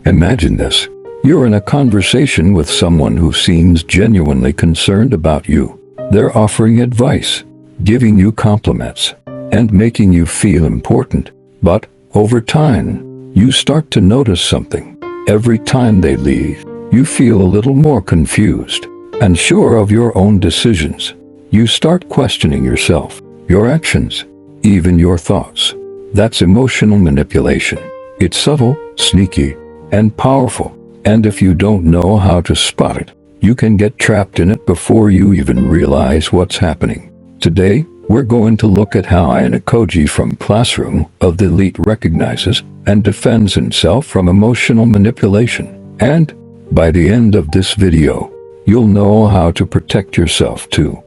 Imagine this. You're in a conversation with someone who seems genuinely concerned about you. They're offering advice, giving you compliments, and making you feel important. But, over time, you start to notice something. Every time they leave, you feel a little more confused, unsure of your own decisions. You start questioning yourself, your actions, even your thoughts. That's emotional manipulation. It's subtle, sneaky, and powerful. And if you don't know how to spot it, you can get trapped in it before you even realize what's happening. Today, we're going to look at how Ayanokoji from Classroom of the Elite recognizes and defends himself from emotional manipulation. And, by the end of this video, you'll know how to protect yourself too.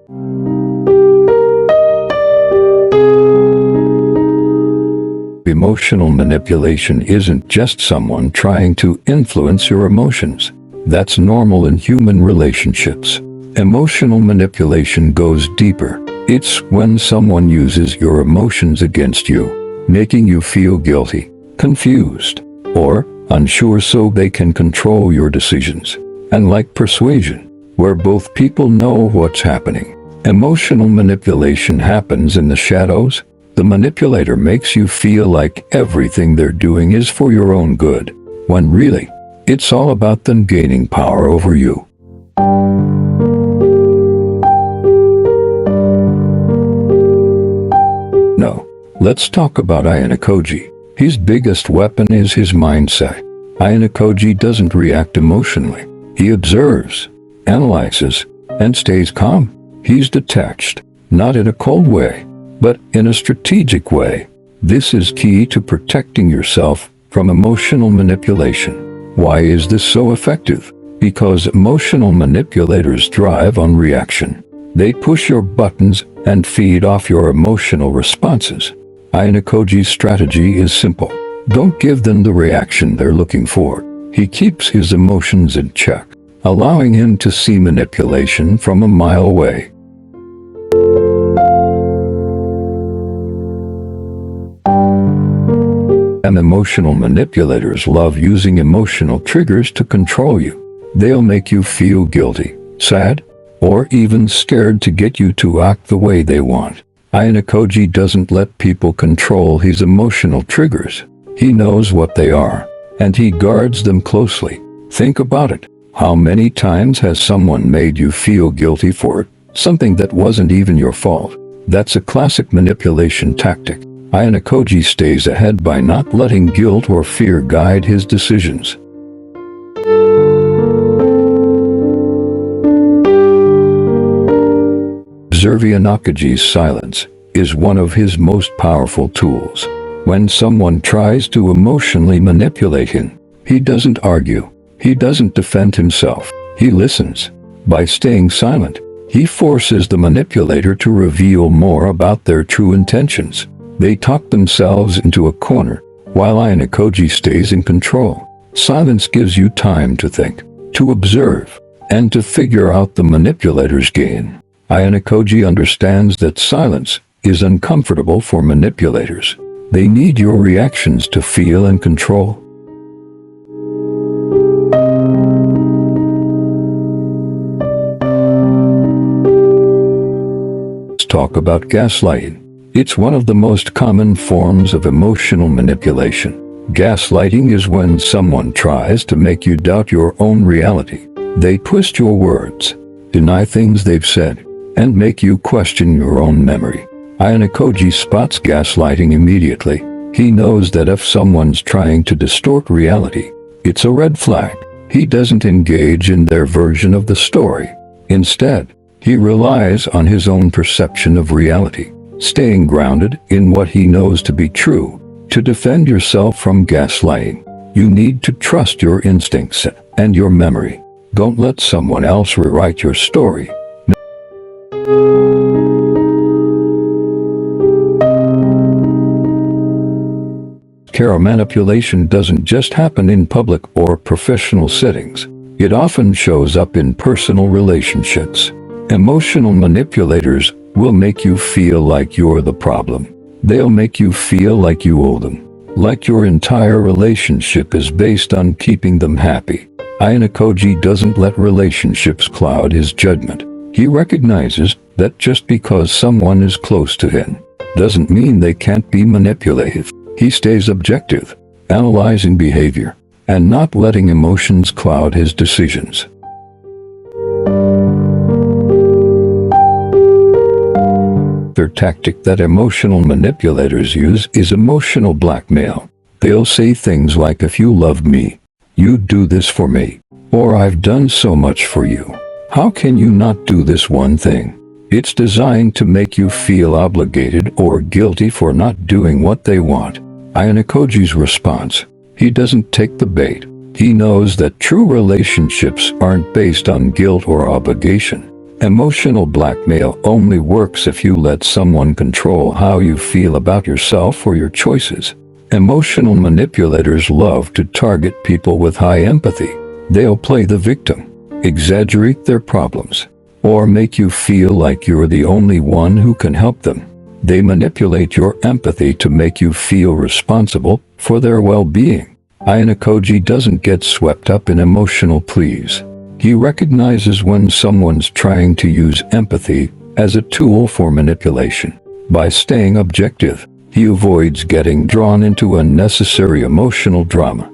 Emotional manipulation isn't just someone trying to influence your emotions. That's normal in human relationships. Emotional manipulation goes deeper. It's when someone uses your emotions against you, making you feel guilty, confused, or unsure so they can control your decisions. And like persuasion, where both people know what's happening, emotional manipulation happens in the shadows. The manipulator makes you feel like everything they're doing is for your own good, when really, it's all about them gaining power over you. No, let's talk about Ayanokoji. His biggest weapon is his mindset. Ayanokoji doesn't react emotionally. He observes, analyzes, and stays calm. He's detached, not in a cold way, but in a strategic way. This is key to protecting yourself from emotional manipulation. Why is this so effective? Because emotional manipulators thrive on reaction. They push your buttons and feed off your emotional responses. Ayanokoji's strategy is simple. Don't give them the reaction they're looking for. He keeps his emotions in check, allowing him to see manipulation from a mile away. And emotional manipulators love using emotional triggers to control you. They'll make you feel guilty, sad, or even scared to get you to act the way they want. Ayanokoji doesn't let people control his emotional triggers. He knows what they are, and he guards them closely. Think about it. How many times has someone made you feel guilty for something that wasn't even your fault? That's a classic manipulation tactic. Ayanokoji stays ahead by not letting guilt or fear guide his decisions. Ayanokoji's silence is one of his most powerful tools. When someone tries to emotionally manipulate him, he doesn't argue. He doesn't defend himself. He listens. By staying silent, he forces the manipulator to reveal more about their true intentions. They talk themselves into a corner, while Ayanokoji stays in control. Silence gives you time to think, to observe, and to figure out the manipulator's game. Ayanokoji understands that silence is uncomfortable for manipulators. They need your reactions to feel and control. Let's talk about gaslighting. It's one of the most common forms of emotional manipulation. Gaslighting is when someone tries to make you doubt your own reality. They twist your words, deny things they've said, and make you question your own memory. Ayanokoji spots gaslighting immediately. He knows that if someone's trying to distort reality, it's a red flag. He doesn't engage in their version of the story. Instead, he relies on his own perception of reality, staying grounded in what he knows to be true. To defend yourself from gaslighting, you need to trust your instincts and your memory. Don't let someone else rewrite your story. Manipulation doesn't just happen in public or professional settings. It often shows up in personal relationships. Emotional manipulators will make you feel like you're the problem. They'll make you feel like you owe them, like your entire relationship is based on keeping them happy. Ayanokoji doesn't let relationships cloud his judgment. He recognizes that just because someone is close to him doesn't mean they can't be manipulative. He stays objective, analyzing behavior, and not letting emotions cloud his decisions. Their tactic that emotional manipulators use is emotional blackmail. They'll say things like, "If you love me, you'd do this for me," or "I've done so much for you. How can you not do this one thing?" It's designed to make you feel obligated or guilty for not doing what they want. Ayanokoji's response: he doesn't take the bait. He knows that true relationships aren't based on guilt or obligation. Emotional blackmail only works if you let someone control how you feel about yourself or your choices. Emotional manipulators love to target people with high empathy. They'll play the victim, exaggerate their problems, or make you feel like you're the only one who can help them. They manipulate your empathy to make you feel responsible for their well-being. Ayanokoji doesn't get swept up in emotional pleas. He recognizes when someone's trying to use empathy as a tool for manipulation. By staying objective, he avoids getting drawn into unnecessary emotional drama.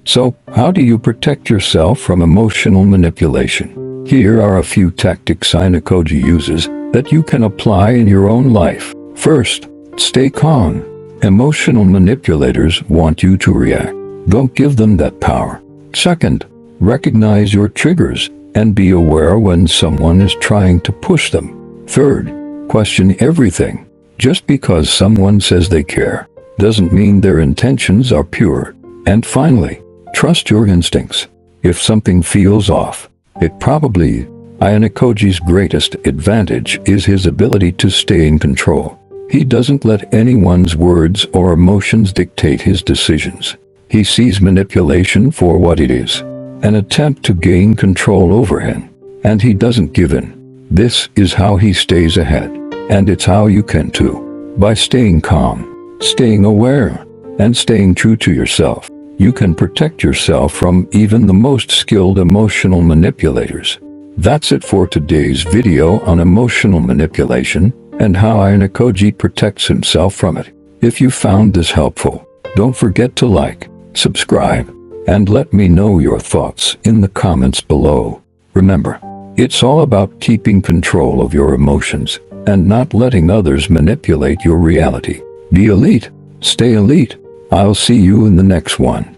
So, how do you protect yourself from emotional manipulation? Here are a few tactics Ayanokoji uses that you can apply in your own life. First, stay calm. Emotional manipulators want you to react. Don't give them that power. Second, recognize your triggers and be aware when someone is trying to push them. Third, question everything. Just because someone says they care doesn't mean their intentions are pure. And finally, trust your instincts. If something feels off, it probably is. Ayanokoji's greatest advantage is his ability to stay in control. He doesn't let anyone's words or emotions dictate his decisions. He sees manipulation for what it is, an attempt to gain control over him, and he doesn't give in. This is how he stays ahead, and it's how you can too. By staying calm, staying aware, and staying true to yourself, you can protect yourself from even the most skilled emotional manipulators. That's it for today's video on emotional manipulation and how Ayanokoji protects himself from it. If you found this helpful, don't forget to like, subscribe, and let me know your thoughts in the comments below. Remember, it's all about keeping control of your emotions and not letting others manipulate your reality. Be elite, stay elite. I'll see you in the next one.